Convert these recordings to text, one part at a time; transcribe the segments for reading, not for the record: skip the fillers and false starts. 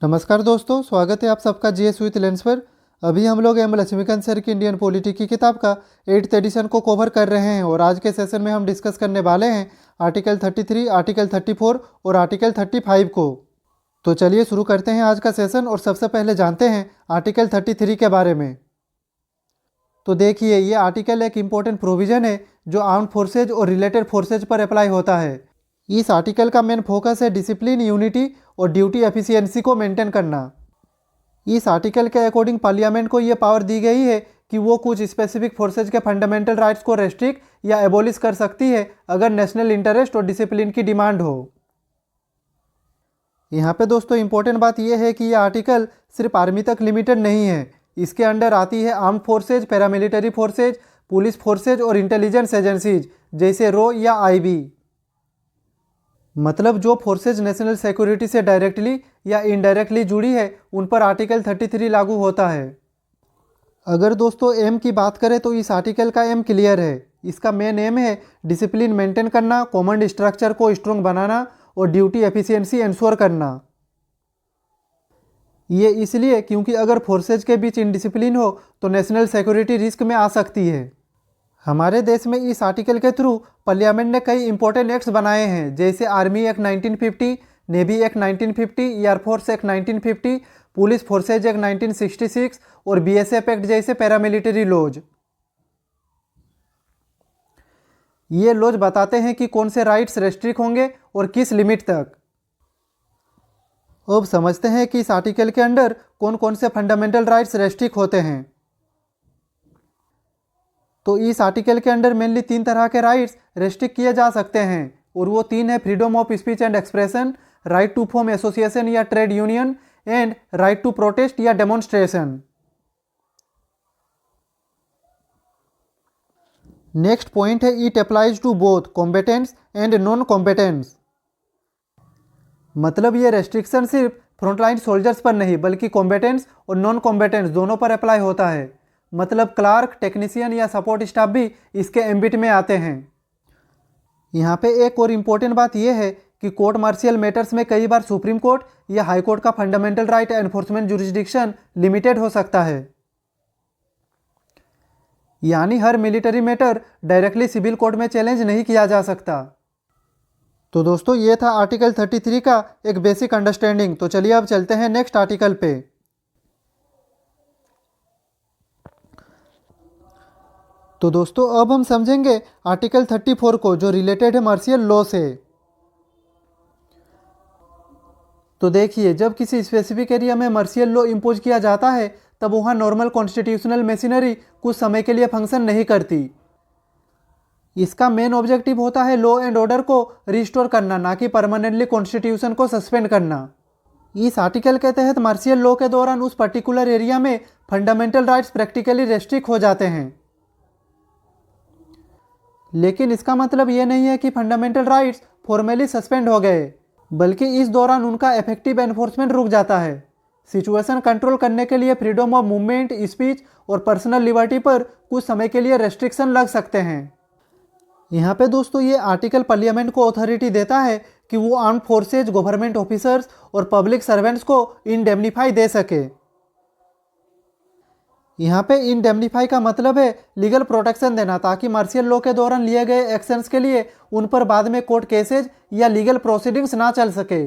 नमस्कार दोस्तों, स्वागत है आप सबका जीएस विथ लेंस पर। अभी हम लोग एम लक्ष्मीकांत सर की इंडियन पॉलिटी की किताब का 8th एडिशन को कवर कर रहे हैं और आज के सेशन में हम डिस्कस करने वाले हैं आर्टिकल 33, आर्टिकल 34 और आर्टिकल 35 को। तो चलिए शुरू करते हैं आज का सेशन और सबसे पहले जानते हैं आर्टिकल 33 के बारे में। तो देखिए, ये आर्टिकल एक इम्पोर्टेंट प्रोविज़न है जो आर्म्ड फोर्सेज और रिलेटेड फोर्सेज पर अप्लाई होता है। इस आर्टिकल का मेन फोकस है डिसिप्लिन, यूनिटी और ड्यूटी एफिशिएंसी को मेंटेन करना। इस आर्टिकल के अकॉर्डिंग पार्लियामेंट को ये पावर दी गई है कि वो कुछ स्पेसिफिक फोर्सेज के फंडामेंटल राइट्स को रेस्ट्रिक्ट या एबोलिश कर सकती है अगर नेशनल इंटरेस्ट और डिसिप्लिन की डिमांड हो। यहाँ पे दोस्तों इंपॉर्टेंट बात यह है कि ये आर्टिकल सिर्फ आर्मी तक लिमिटेड नहीं है। इसके अंडर आती है armed forces, paramilitary forces, police forces और इंटेलिजेंस एजेंसीज जैसे रो या आईबी। मतलब जो फोर्सेज नेशनल सिक्योरिटी से डायरेक्टली या इनडायरेक्टली जुड़ी है उन पर आर्टिकल 33 लागू होता है। अगर दोस्तों एम की बात करें तो इस आर्टिकल का एम क्लियर है। इसका मेन एम है डिसिप्लिन मेंटेन करना, कमांड स्ट्रक्चर को स्ट्रॉन्ग बनाना और ड्यूटी एफिशिएंसी इंश्योर करना। ये इसलिए क्योंकि अगर फोर्सेज के बीच इनडिसिप्लिन हो तो नेशनल सिक्योरिटी रिस्क में आ सकती है। हमारे देश में इस आर्टिकल के थ्रू पार्लियामेंट ने कई इंपॉर्टेंट एक्ट्स बनाए हैं जैसे army act 1950, navy act 1950, air force act 1950, police forces act 1966 और बीएसएफ एक्ट जैसे पैरामिलिट्री लॉज। ये लॉज बताते हैं कि कौन से राइट्स रेस्ट्रिक्ट होंगे और किस लिमिट तक। अब समझते हैं कि इस आर्टिकल के अंडर कौन कौन से फंडामेंटल राइट्स रेस्ट्रिक्ट होते हैं। तो इस आर्टिकल के अंडर मेनली 3 तरह के राइट्स रेस्ट्रिक्ट किए जा सकते हैं और वो 3 है freedom of speech and expression, right to form association या trade union and right to protest या डेमोन्स्ट्रेशन। नेक्स्ट पॉइंट है it applies to both combatants and non combatants. मतलब ये रेस्ट्रिक्शन सिर्फ फ्रंटलाइन सोल्जर्स पर नहीं बल्कि कॉम्बेटेंट्स और नॉन कॉम्बेटेंट्स दोनों पर अप्लाई होता है। मतलब क्लार्क, टेक्नीशियन या सपोर्ट स्टाफ भी इसके एम्बिट में आते हैं। यहाँ पे एक और इम्पोर्टेंट बात यह है कि कोर्ट मार्शियल मैटर्स में कई बार सुप्रीम कोर्ट या हाई कोर्ट का fundamental right enforcement jurisdiction limited हो सकता है। यानी हर military matter directly civil court में चैलेंज नहीं किया जा सकता। तो दोस्तों ये था आर्टिकल 33 का एक बेसिक अंडरस्टैंडिंग। तो चलिए अब चलते हैं नेक्स्ट आर्टिकल पे। तो दोस्तों अब हम समझेंगे आर्टिकल 34 को जो रिलेटेड है मार्शियल लॉ से। तो देखिए, जब किसी स्पेसिफिक एरिया में मार्शियल लॉ इम्पोज किया जाता है तब वहाँ नॉर्मल कॉन्स्टिट्यूशनल मशीनरी कुछ समय के लिए फंक्शन नहीं करती। इसका मेन ऑब्जेक्टिव होता है लॉ एंड ऑर्डर को रिस्टोर करना, ना कि परमानेंटली कॉन्स्टिट्यूशन को सस्पेंड करना। इस आर्टिकल के तहत मार्शियल लॉ के दौरान उस पर्टिकुलर एरिया में फंडामेंटल राइट्स प्रैक्टिकली रेस्ट्रिक्ट हो जाते हैं। लेकिन इसका मतलब ये नहीं है कि फंडामेंटल राइट्स फॉर्मली सस्पेंड हो गए, बल्कि इस दौरान उनका इफेक्टिव एनफोर्समेंट रुक जाता है। सिचुएशन कंट्रोल करने के लिए फ्रीडम ऑफ मूवमेंट, स्पीच और पर्सनल लिबर्टी पर कुछ समय के लिए रेस्ट्रिक्शन लग सकते हैं। यहाँ पे दोस्तों ये आर्टिकल पार्लियामेंट को अथॉरिटी देता है कि वो आर्म्ड फोर्सेज, गवर्नमेंट ऑफिसर्स और पब्लिक सर्वेंट्स को इंडेमनीफाई दे सके। यहाँ पे इंडेमनीफाई का मतलब है लीगल प्रोटेक्शन देना, ताकि मार्शियल लॉ के दौरान लिए गए एक्शंस के लिए उन पर बाद में कोर्ट केसेज या लीगल प्रोसीडिंग्स ना चल सके।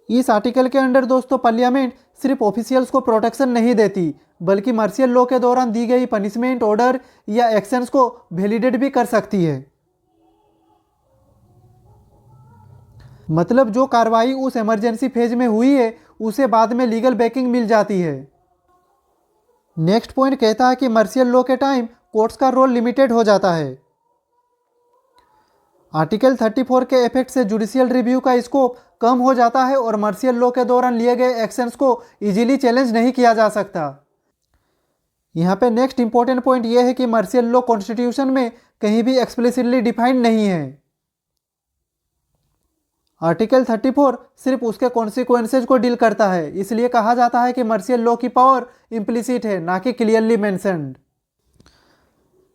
इस आर्टिकल के अंडर दोस्तों पार्लियामेंट सिर्फ ऑफिशियल्स को प्रोटेक्शन नहीं देती बल्कि मार्शियल लॉ के दौरान दी गई पनिशमेंट, ऑर्डर या एक्शंस को वैलिडेट भी कर सकती है। मतलब जो कार्रवाई उस इमरजेंसी फेज में हुई है उसे बाद में लीगल बैकिंग मिल जाती है। नेक्स्ट पॉइंट कहता है कि मार्शियल लॉ के टाइम कोर्ट्स का रोल लिमिटेड हो जाता है। आर्टिकल 34 के इफेक्ट से जुडिशियल रिव्यू का स्कोप कम हो जाता है और मार्शियल लॉ के दौरान लिए गए एक्शंस को इजीली चैलेंज नहीं किया जा सकता। यहाँ पे नेक्स्ट इंपॉर्टेंट पॉइंट यह है कि मार्शियल लॉ कॉन्स्टिट्यूशन में कहीं भी एक्सप्लिसिटली डिफाइंड नहीं है। आर्टिकल 34 सिर्फ उसके कॉन्सिक्वेंसेज को डील करता है, इसलिए कहा जाता है कि मार्शियल लॉ की पावर इम्प्लिसिट है, ना कि क्लियरली मेंशन्ड।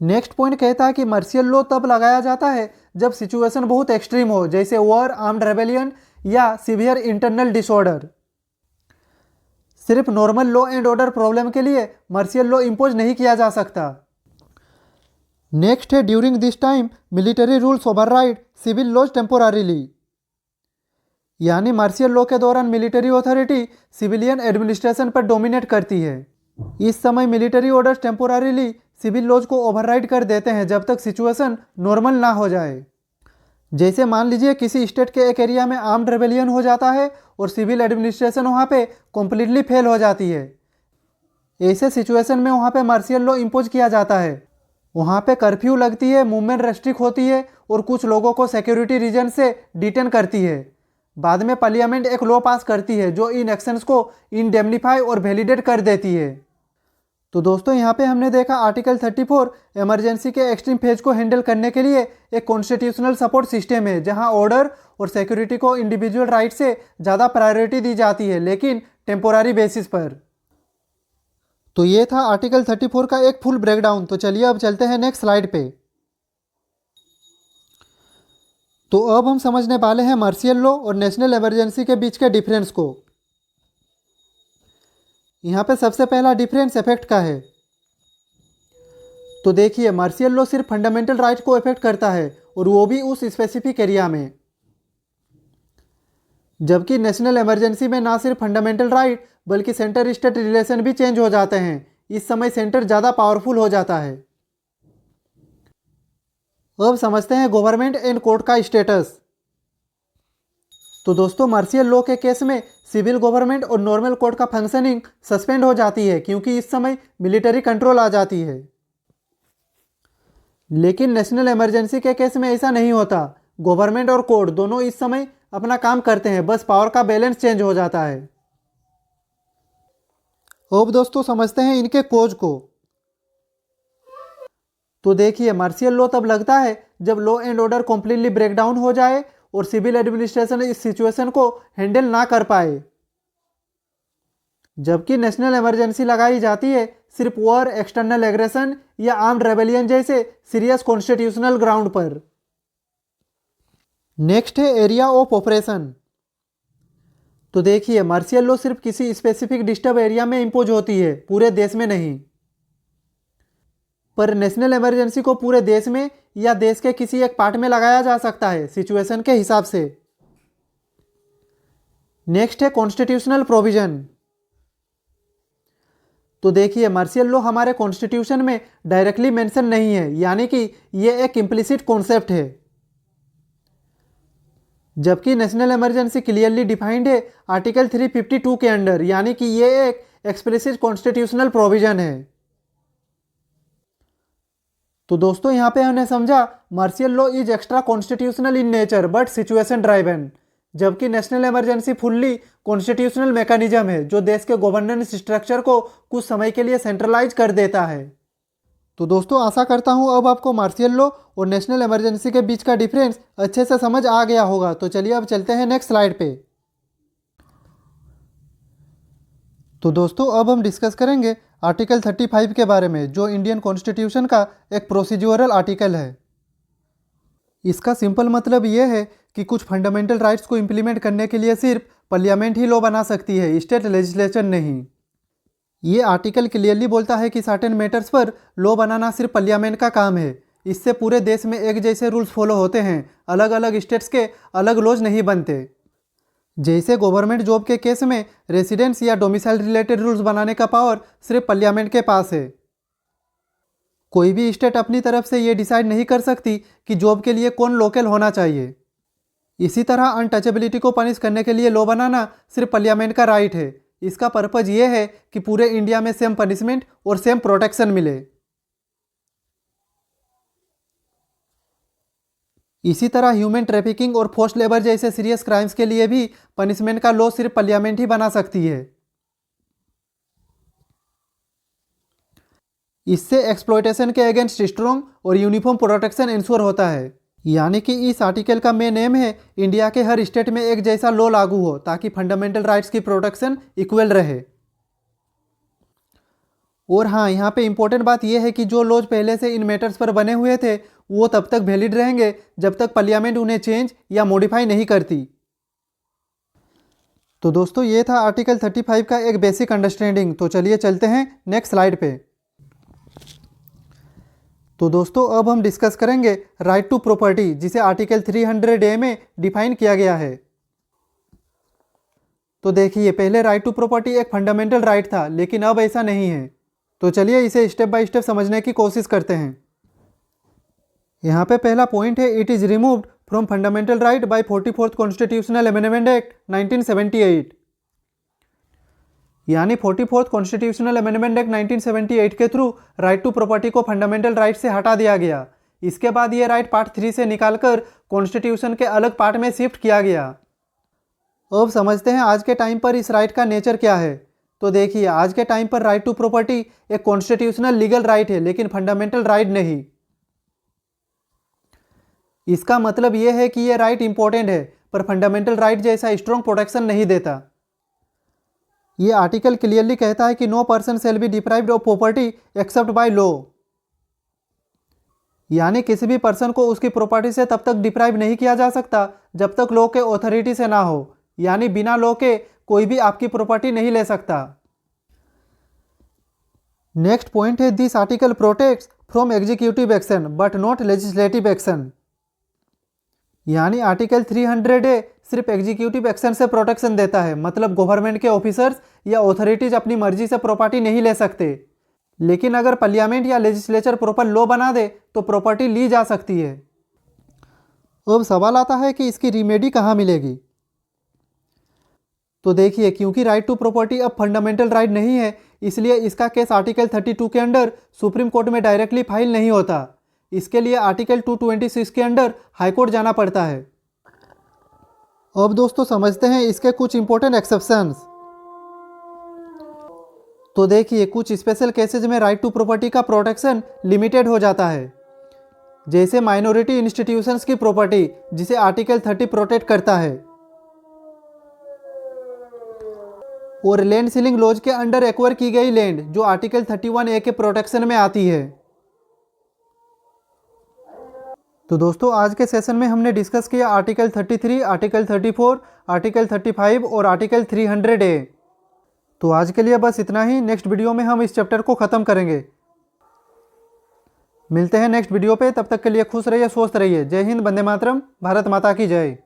नेक्स्ट पॉइंट कहता है कि मार्शियल लॉ तब लगाया जाता है जब सिचुएशन बहुत एक्सट्रीम हो, जैसे वॉर, आर्म्ड रेबेलियन या सीवियर इंटरनल डिसऑर्डर। सिर्फ normal law and order problem के लिए मार्शियल लॉ इम्पोज नहीं किया जा सकता। नेक्स्ट है during this time military rules override civil laws temporarily, यानी मार्शियल लॉ के दौरान मिलिट्री अथॉरिटी सिविलियन एडमिनिस्ट्रेशन पर डोमिनेट करती है। इस समय military orders temporarily civil laws को ओवरराइड कर देते हैं जब तक सिचुएशन नॉर्मल ना हो जाए। जैसे मान लीजिए किसी स्टेट के एक एरिया में आर्म्ड रेबेलियन हो जाता है और सिविल एडमिनिस्ट्रेशन वहाँ पे कम्प्लीटली फेल हो जाती है। ऐसे सिचुएशन में वहाँ पे मार्शियल लॉ इम्पोज किया जाता है। वहाँ पे कर्फ्यू लगती है, मूवमेंट रेस्ट्रिक्ट होती है और कुछ लोगों को सिक्योरिटी रीजन से डिटेन करती है। बाद में पार्लियामेंट एक लॉ पास करती है जो इन एक्शंस को इंडेमनीफाई और वैलिडेट कर देती है। तो दोस्तों यहाँ पे हमने देखा आर्टिकल 34 इमरजेंसी के एक्सट्रीम फेज को हैंडल करने के लिए एक कॉन्स्टिट्यूशनल सपोर्ट सिस्टम है जहाँ ऑर्डर और सिक्योरिटी को इंडिविजुअल राइट से ज़्यादा प्रायोरिटी दी जाती है, लेकिन टेम्पोरारी बेसिस पर। तो ये था आर्टिकल 34 का एक फुल ब्रेकडाउन। तो चलिए अब चलते हैं नेक्स्ट स्लाइड पे। तो अब हम समझने वाले हैं मार्शियल लॉ और नेशनल इमरजेंसी के बीच के डिफरेंस को। यहाँ पे सबसे पहला डिफरेंस इफेक्ट का है। तो देखिए मार्शियल लॉ सिर्फ फंडामेंटल राइट को इफेक्ट करता है और वो भी उस स्पेसिफिक एरिया में, जबकि नेशनल इमरजेंसी में ना सिर्फ फंडामेंटल राइट बल्कि सेंटर स्टेट रिलेशन भी चेंज हो जाते हैं। इस समय सेंटर ज़्यादा पावरफुल हो जाता है। अब समझते हैं गवर्नमेंट एंड कोर्ट का स्टेटस। तो दोस्तों मार्शियल लॉ के केस में सिविल गवर्नमेंट और नॉर्मल कोर्ट का फंक्शनिंग सस्पेंड हो जाती है क्योंकि इस समय मिलिट्री कंट्रोल आ जाती है। लेकिन नेशनल इमरजेंसी के केस में ऐसा नहीं होता। गवर्नमेंट और कोर्ट दोनों इस समय अपना काम करते हैं, बस पावर का बैलेंस चेंज हो जाता है। अब दोस्तों समझते हैं इनके कोज को। तो देखिए मार्शियल लॉ तब लगता है जब law and order completely breakdown हो जाए और सिविल एडमिनिस्ट्रेशन इस सिचुएशन को हैंडल ना कर पाए, जबकि नेशनल इमरजेंसी लगाई जाती है सिर्फ वॉर, एक्सटर्नल एग्रेशन या आर्म्ड रेबेलियन जैसे सीरियस कॉन्स्टिट्यूशनल ग्राउंड पर। नेक्स्ट है एरिया ऑफ ऑपरेशन। तो देखिए मार्शियल लॉ सिर्फ किसी स्पेसिफिक डिस्टर्ब एरिया में इंपोज होती है, पूरे देश में नहीं। पर नेशनल इमरजेंसी को पूरे देश में या देश के किसी एक पार्ट में लगाया जा सकता है सिचुएशन के हिसाब से। नेक्स्ट है कॉन्स्टिट्यूशनल प्रोविजन। तो देखिए मार्शियल लॉ हमारे कॉन्स्टिट्यूशन में डायरेक्टली मेंशन नहीं है, यानी कि ये एक इम्प्लिसिट कॉन्सेप्ट है, जबकि नेशनल इमरजेंसी क्लियरली डिफाइंड है आर्टिकल 352 के अंडर, यानी कि ये एक एक्सप्लिसिट कॉन्स्टिट्यूशनल प्रोविजन है। तो दोस्तों यहाँ पे हमने समझा martial law is extra constitutional in nature but situation driven, जबकि national emergency fully constitutional mechanism है जो देश के गवर्नेंस स्ट्रक्चर को कुछ समय के लिए सेंट्रलाइज कर देता है। तो दोस्तों आशा करता हूँ अब आपको मार्शियल लॉ और नेशनल इमरजेंसी के बीच का डिफरेंस अच्छे से समझ आ गया होगा। तो चलिए अब चलते हैं नेक्स्ट स्लाइड पे। तो दोस्तों अब हम डिस्कस करेंगे आर्टिकल 35 के बारे में, जो इंडियन कॉन्स्टिट्यूशन का एक प्रोसीड्यूरल आर्टिकल है। इसका सिंपल मतलब ये है कि कुछ फंडामेंटल राइट्स को इम्प्लीमेंट करने के लिए सिर्फ पार्लियामेंट ही लॉ बना सकती है, स्टेट लेजिस्लेचर नहीं। ये आर्टिकल क्लियरली बोलता है कि सर्टेन मैटर्स पर लॉ बनाना सिर्फ पार्लियामेंट का काम है। इससे पूरे देश में एक जैसे रूल्स फॉलो होते हैं, अलग अलग स्टेट्स के अलग लॉज नहीं बनते। जैसे गवर्नमेंट जॉब के केस में रेसिडेंस या डोमिसाइल रिलेटेड रूल्स बनाने का पावर सिर्फ पार्लियामेंट के पास है। कोई भी स्टेट अपनी तरफ से ये डिसाइड नहीं कर सकती कि जॉब के लिए कौन लोकल होना चाहिए। इसी तरह अनटचेबिलिटी को पनिश करने के लिए लॉ बनाना सिर्फ पार्लियामेंट का राइट है। इसका पर्पज ये है कि पूरे इंडिया में सेम पनिशमेंट और सेम प्रोटेक्शन मिले। इसी तरह ह्यूमन ट्रैफिकिंग और फोर्स्ड लेबर जैसे सीरियस क्राइम्स के लिए भी पनिशमेंट का लॉ सिर्फ पार्लियामेंट ही बना सकती है। इससे एक्सप्लॉयटेशन के अगेंस्ट स्ट्रॉन्ग और यूनिफॉर्म प्रोटेक्शन इंश्योर होता है। यानी कि इस आर्टिकल का मेन एम है इंडिया के हर स्टेट में एक जैसा लॉ लागू हो ताकि फंडामेंटल राइट्स की प्रोटेक्शन इक्वल रहे। और हाँ, यहाँ पे इम्पोर्टेंट बात यह है कि जो लॉज पहले से इन मैटर्स पर बने हुए थे वो तब तक वैलिड रहेंगे जब तक पार्लियामेंट उन्हें चेंज या मॉडिफाई नहीं करती। तो दोस्तों ये था आर्टिकल 35 का एक बेसिक अंडरस्टैंडिंग। तो चलिए चलते हैं नेक्स्ट स्लाइड पे। तो दोस्तों अब हम डिस्कस करेंगे राइट टू प्रॉपर्टी, जिसे आर्टिकल 300A में डिफाइन किया गया है। तो देखिए, पहले राइट टू प्रॉपर्टी एक फंडामेंटल राइट था, लेकिन अब ऐसा नहीं है। तो चलिए इसे स्टेप बाय स्टेप समझने की कोशिश करते हैं। यहाँ पे पहला पॉइंट है, it is removed from fundamental right by 44th constitutional amendment act 1978। यानी 44th कॉन्स्टिट्यूशनल अमेंडमेंट एक्ट 1978 के थ्रू राइट टू प्रॉपर्टी को फंडामेंटल राइट से हटा दिया गया। इसके बाद ये राइट पार्ट 3 से निकालकर कॉन्स्टिट्यूशन के अलग पार्ट में शिफ्ट किया गया। अब समझते हैं आज के टाइम पर इस राइट का नेचर क्या है। तो देखिए, आज के टाइम पर राइट टू प्रॉपर्टी एक कॉन्स्टिट्यूशनल लीगल राइट है, लेकिन फंडामेंटल राइट नहीं। इसका मतलब यह है कि यह राइट इंपॉर्टेंट है, पर फंडामेंटल राइट जैसा स्ट्रॉन्ग प्रोटेक्शन नहीं देता। ये आर्टिकल क्लियरली कहता है कि no person shall be deprived of property except by law. यानी किसी भी पर्सन को उसकी प्रॉपर्टी से तब तक डिप्राइव नहीं किया जा सकता जब तक लॉ के अथॉरिटी से ना हो। यानी बिना लॉ के कोई भी आपकी प्रॉपर्टी नहीं ले सकता। नेक्स्ट पॉइंट है, this article protects from executive action but not legislative action. यानी आर्टिकल 300A सिर्फ एग्जीक्यूटिव एक्शन से प्रोटेक्शन देता है, मतलब गवर्नमेंट के ऑफिसर्स या अथॉरिटीज अपनी मर्जी से प्रॉपर्टी नहीं ले सकते। लेकिन अगर पार्लियामेंट या लेजिस्लेचर प्रॉपर लॉ बना दे तो प्रॉपर्टी ली जा सकती है। अब सवाल आता है कि इसकी रिमेडी कहाँ मिलेगी। तो देखिए, क्योंकि राइट टू प्रॉपर्टी अब फंडामेंटल राइट नहीं है, इसलिए इसका केस आर्टिकल 32 के अंडर सुप्रीम कोर्ट में डायरेक्टली फाइल नहीं होता। इसके लिए आर्टिकल 226 के अंडर हाईकोर्ट जाना पड़ता है। अब दोस्तों समझते हैं इसके कुछ इंपॉर्टेंट एक्सेप्शंस। तो देखिए, कुछ स्पेशल केसेस में राइट टू प्रॉपर्टी का प्रोटेक्शन लिमिटेड हो जाता है, जैसे माइनॉरिटी इंस्टीट्यूशंस की प्रॉपर्टी, जिसे आर्टिकल 30 प्रोटेक्ट करता है, और लैंड सीलिंग लॉज के अंडर एक्वायर की गई लैंड, जो आर्टिकल 31A के प्रोटेक्शन में आती है। तो दोस्तों आज के सेशन में हमने डिस्कस किया आर्टिकल 33, आर्टिकल 34, आर्टिकल 35 और आर्टिकल 300A। तो आज के लिए बस इतना ही। नेक्स्ट वीडियो में हम इस चैप्टर को ख़त्म करेंगे। मिलते हैं नेक्स्ट वीडियो पे, तब तक के लिए खुश रहिए, स्वस्थ रहिए। जय हिंद, वंदे मातरम, भारत माता की जय।